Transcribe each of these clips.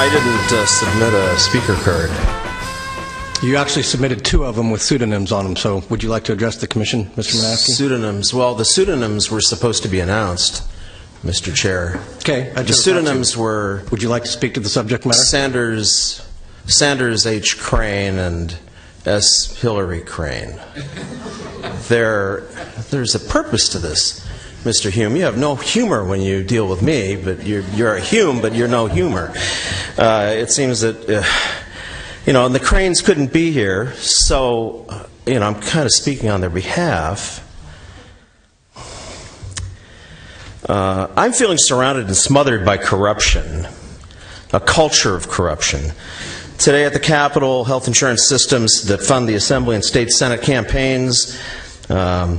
I didn't submit a speaker card. You actually submitted 2 of them with pseudonyms on them, so would you like to address the Commission, Mr. Manaski? Pseudonyms. Well, the pseudonyms were supposed to be announced, Mr. Chair. Okay. The pseudonyms were... Would you like to speak to the subject matter? Sanders H. Crane and S. Hillary Crane. There's a purpose to this, Mr. Hume. You have no humor when you deal with me, but you're a Hume, but you're no humor. It seems that... and the Cranes couldn't be here, so, I'm kind of speaking on their behalf. I'm feeling surrounded and smothered by corruption, a culture of corruption. Today at the Capitol, health insurance systems that fund the Assembly and State Senate campaigns, their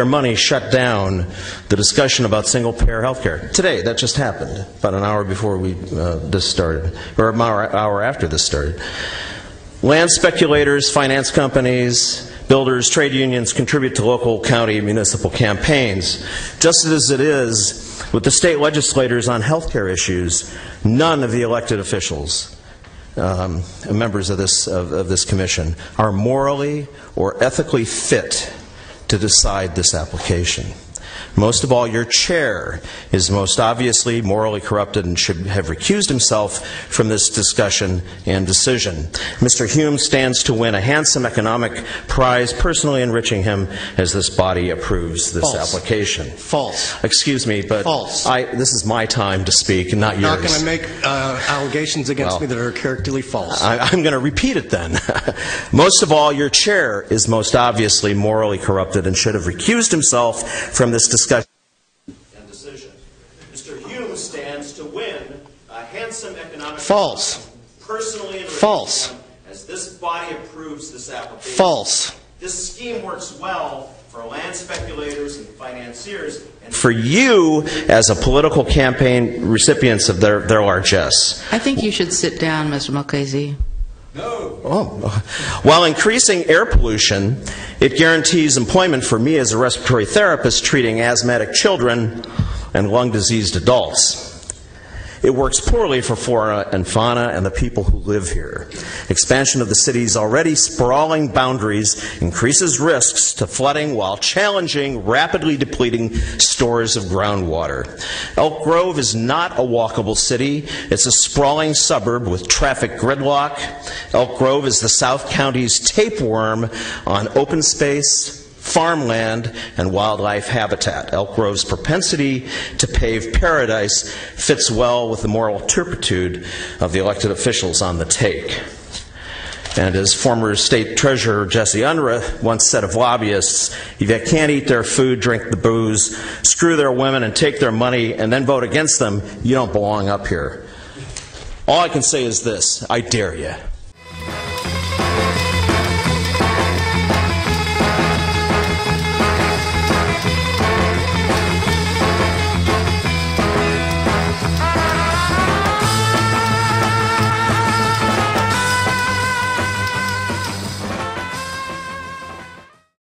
money shut down the discussion about single-payer health care. Today, that just happened, about an hour before this started, or an hour after this started. Land speculators, finance companies, builders, trade unions contribute to local, county, municipal campaigns. Just as it is with the state legislators on health care issues, none of the elected officials, members of this commission, are morally or ethically fit to decide this application. Most of all, your chair is most obviously morally corrupted and should have recused himself from this discussion and decision. Mr. Hume stands to win a handsome economic prize, personally enriching him as this body approves this application. False. Excuse me, but false. This is my time to speak and not yours. You're not going to make allegations against me that are characterically false. I'm going to repeat it then. Most of all, your chair is most obviously morally corrupted and should have recused himself from this discussion and decision. Mr. Hume stands to win a handsome economic false. Personally and false. As this body approves this application. False. This scheme works well for land speculators and financiers, and for you as a political campaign recipients of their largesse. I think you should sit down, Mr. Mulcahy. No. Oh. While increasing air pollution, it guarantees employment for me as a respiratory therapist treating asthmatic children and lung-diseased adults. It works poorly for flora and fauna and the people who live here. Expansion of the city's already sprawling boundaries increases risks to flooding while challenging rapidly depleting stores of groundwater. Elk Grove is not a walkable city. It's a sprawling suburb with traffic gridlock. Elk Grove is the South County's tapeworm on open space, farmland, and wildlife habitat. Elk Grove's propensity to pave paradise fits well with the moral turpitude of the elected officials on the take. And as former state treasurer Jesse Unruh once said of lobbyists, if you can't eat their food, drink the booze, screw their women and take their money and then vote against them, you don't belong up here. All I can say is this: I dare you.